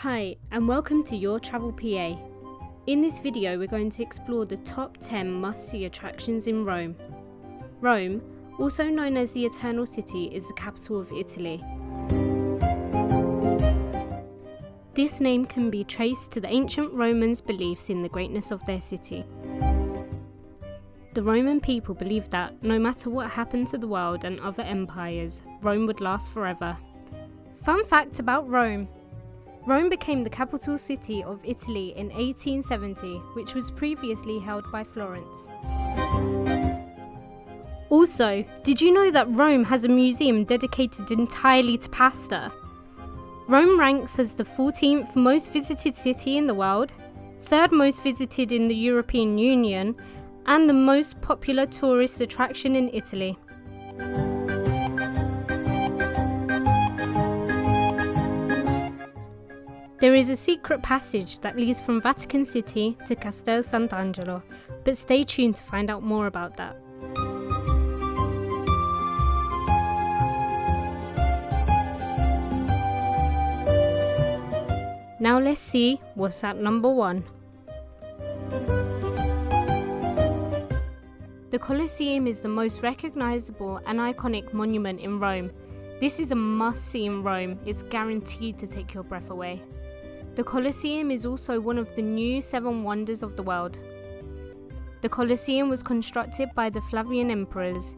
Hi, and welcome to Your Travel PA. In this video, we're going to explore the top 10 must-see attractions in Rome. Rome, also known as the Eternal City, is the capital of Italy. This name can be traced to the ancient Romans' beliefs in the greatness of their city. The Roman people believed that, no matter what happened to the world and other empires, Rome would last forever. Fun fact about Rome. Rome became the capital city of Italy in 1870, which was previously held by Florence. Also, did you know that Rome has a museum dedicated entirely to pasta? Rome ranks as the 14th most visited city in the world, 3rd most visited in the European Union, and the most popular tourist attraction in Italy. There is a secret passage that leads from Vatican City to Castel Sant'Angelo, but stay tuned to find out more about that. Now let's see what's at number 1. The Colosseum is the most recognizable and iconic monument in Rome. This is a must-see in Rome. It's guaranteed to take your breath away. The Colosseum is also one of the new 7 wonders of the world. The Colosseum was constructed by the Flavian emperors.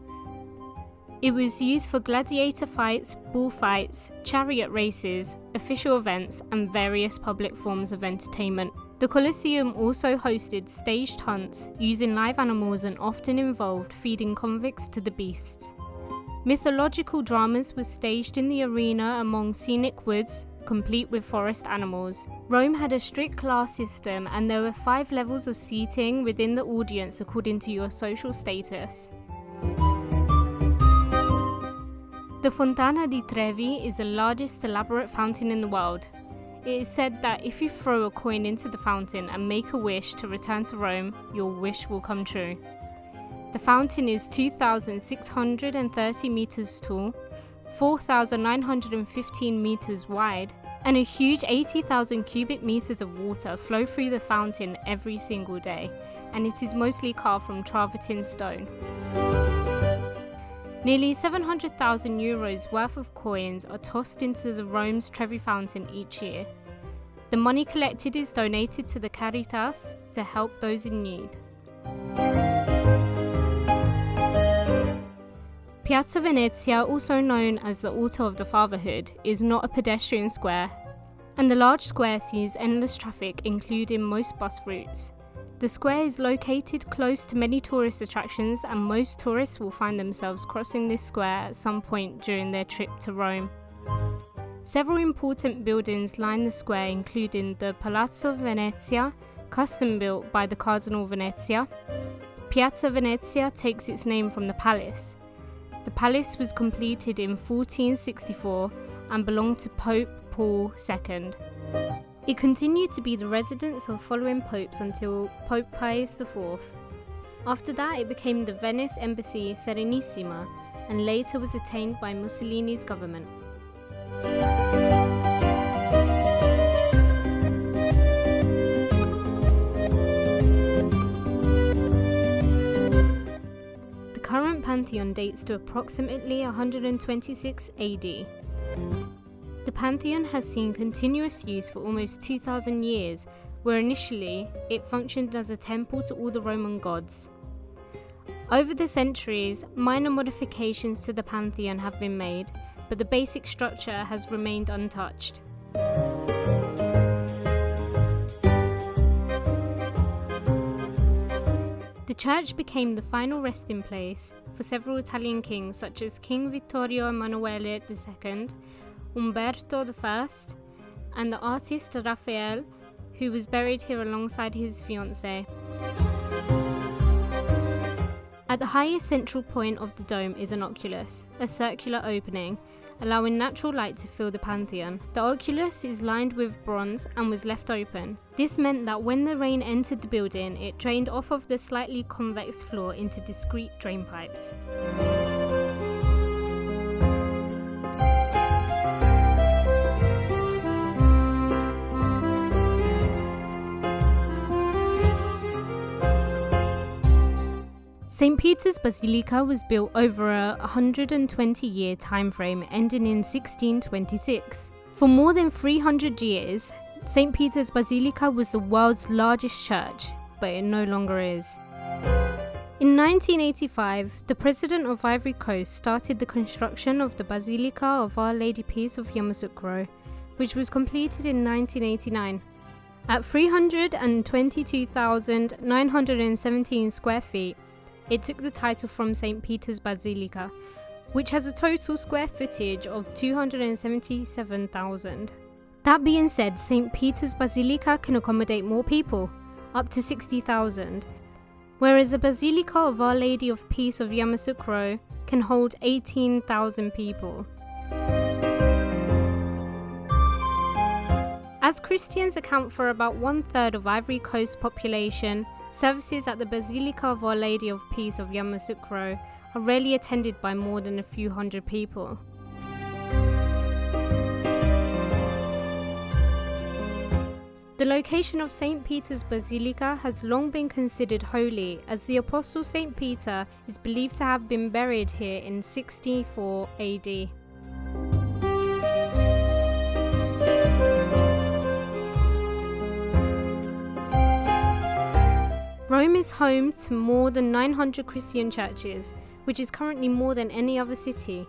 It was used for gladiator fights, bullfights, chariot races, official events, and various public forms of entertainment. The Colosseum also hosted staged hunts using live animals and often involved feeding convicts to the beasts. Mythological dramas were staged in the arena among scenic woods, complete with forest animals. Rome had a strict class system, and there were 5 levels of seating within the audience according to your social status. The Fontana di Trevi is the largest elaborate fountain in the world. It is said that if you throw a coin into the fountain and make a wish to return to Rome, your wish will come true. The fountain is 2,630 meters tall, 4,915 meters wide, and a huge 80,000 cubic meters of water flow through the fountain every single day, and it is mostly carved from travertine stone. Nearly 700,000 euros worth of coins are tossed into the Rome's Trevi fountain each year. The money collected is donated to the Caritas to help those in need. Piazza Venezia, also known as the Altar of the Fatherhood, is not a pedestrian square, and the large square sees endless traffic, including most bus routes. The square is located close to many tourist attractions, and most tourists will find themselves crossing this square at some point during their trip to Rome. Several important buildings line the square, including the Palazzo Venezia, custom built by the Cardinal Venezia. Piazza Venezia takes its name from the palace. The palace was completed in 1464 and belonged to Pope Paul II. It continued to be the residence of following popes until Pope Pius IV. After that, it became the Venice Embassy Serenissima and later was attained by Mussolini's government. The current Pantheon dates to approximately 126 AD. The Pantheon has seen continuous use for almost 2,000 years, where initially it functioned as a temple to all the Roman gods. Over the centuries, minor modifications to the Pantheon have been made, but the basic structure has remained untouched. The church became the final resting place for several Italian kings such as King Vittorio Emanuele II, Umberto I, and the artist Raphael, who was buried here alongside his fiancée. At the highest central point of the dome is an oculus, a circular opening, allowing natural light to fill the Pantheon. The oculus is lined with bronze and was left open. This meant that when the rain entered the building, it drained off of the slightly convex floor into discrete drain pipes. St. Peter's Basilica was built over a 120-year time frame ending in 1626. For more than 300 years, St. Peter's Basilica was the world's largest church, but it no longer is. In 1985, the President of Ivory Coast started the construction of the Basilica of Our Lady Peace of Yamoussoukro, which was completed in 1989. At 322,917 square feet, it took the title from St. Peter's Basilica, which has a total square footage of 277,000. That being said, St. Peter's Basilica can accommodate more people, up to 60,000, whereas the Basilica of Our Lady of Peace of Yamoussoukro can hold 18,000 people. As Christians account for about 1/3 of Ivory Coast population, services at the Basilica of Our Lady of Peace of Yamoussoukro are rarely attended by more than a few hundred people. The location of St. Peter's Basilica has long been considered holy, as the Apostle St. Peter is believed to have been buried here in 64 AD. Rome is home to more than 900 Christian churches, which is currently more than any other city.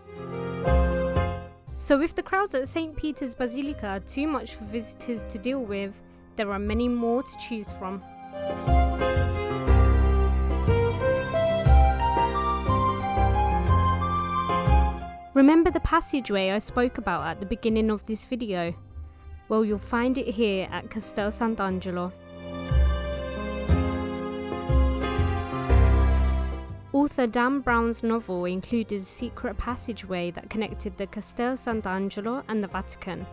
So if the crowds at St. Peter's Basilica are too much for visitors to deal with, there are many more to choose from. Remember the passageway I spoke about at the beginning of this video? Well, you'll find it here at Castel Sant'Angelo. Author Dan Brown's novel included a secret passageway that connected the Castel Sant'Angelo and the Vatican.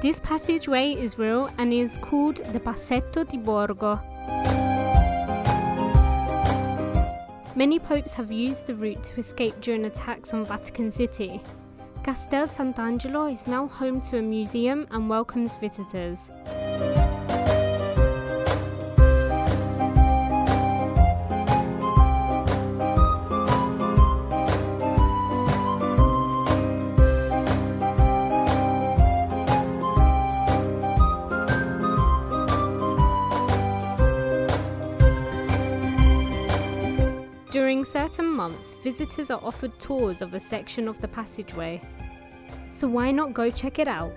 This passageway is real and is called the Passetto di Borgo. Many popes have used the route to escape during attacks on Vatican City. Castel Sant'Angelo is now home to a museum and welcomes visitors. During certain months, visitors are offered tours of a section of the passageway. So why not go check it out?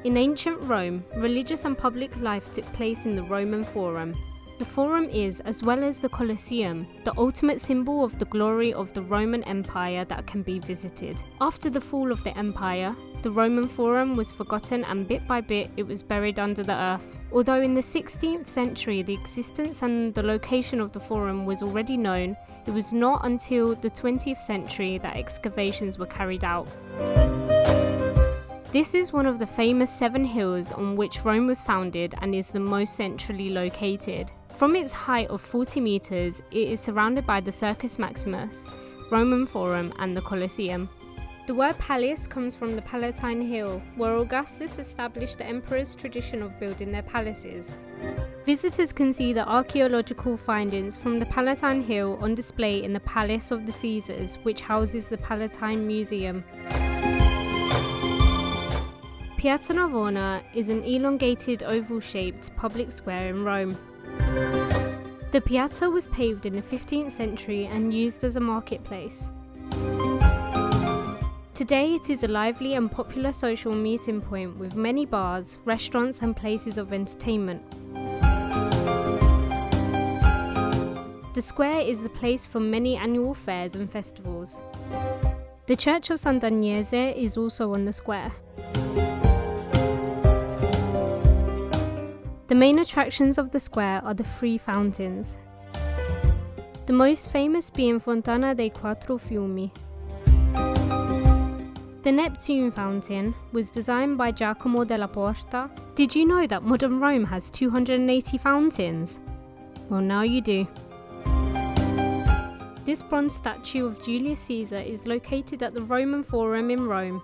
In ancient Rome, religious and public life took place in the Roman Forum. The Forum is, as well as the Colosseum, the ultimate symbol of the glory of the Roman Empire that can be visited. After the fall of the empire, the Roman Forum was forgotten and bit by bit it was buried under the earth. Although in the 16th century the existence and the location of the Forum was already known, it was not until the 20th century that excavations were carried out. This is one of the famous 7 hills on which Rome was founded and is the most centrally located. From its height of 40 meters, it is surrounded by the Circus Maximus, Roman Forum and the Colosseum. The word palace comes from the Palatine Hill, where Augustus established the emperor's tradition of building their palaces. Visitors can see the archaeological findings from the Palatine Hill on display in the Palace of the Caesars, which houses the Palatine Museum. Piazza Navona is an elongated oval-shaped public square in Rome. The piazza was paved in the 15th century and used as a marketplace. Today it is a lively and popular social meeting point with many bars, restaurants and places of entertainment. The square is the place for many annual fairs and festivals. The Church of Sant'Agnese is also on the square. The main attractions of the square are the 3 fountains, the most famous being Fontana dei Quattro Fiumi. The Neptune fountain was designed by Giacomo della Porta. Did you know that modern Rome has 280 fountains? Well, now you do. This bronze statue of Julius Caesar is located at the Roman Forum in Rome.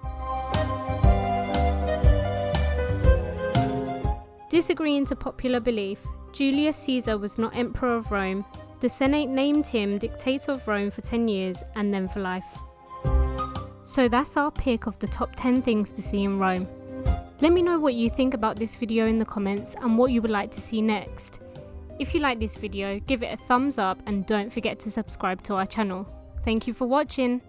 Disagreeing to popular belief, Julius Caesar was not Emperor of Rome. The Senate named him Dictator of Rome for 10 years and then for life. So that's our pick of the top 10 things to see in Rome. Let me know what you think about this video in the comments and what you would like to see next. If you like this video, give it a thumbs up and don't forget to subscribe to our channel. Thank you for watching.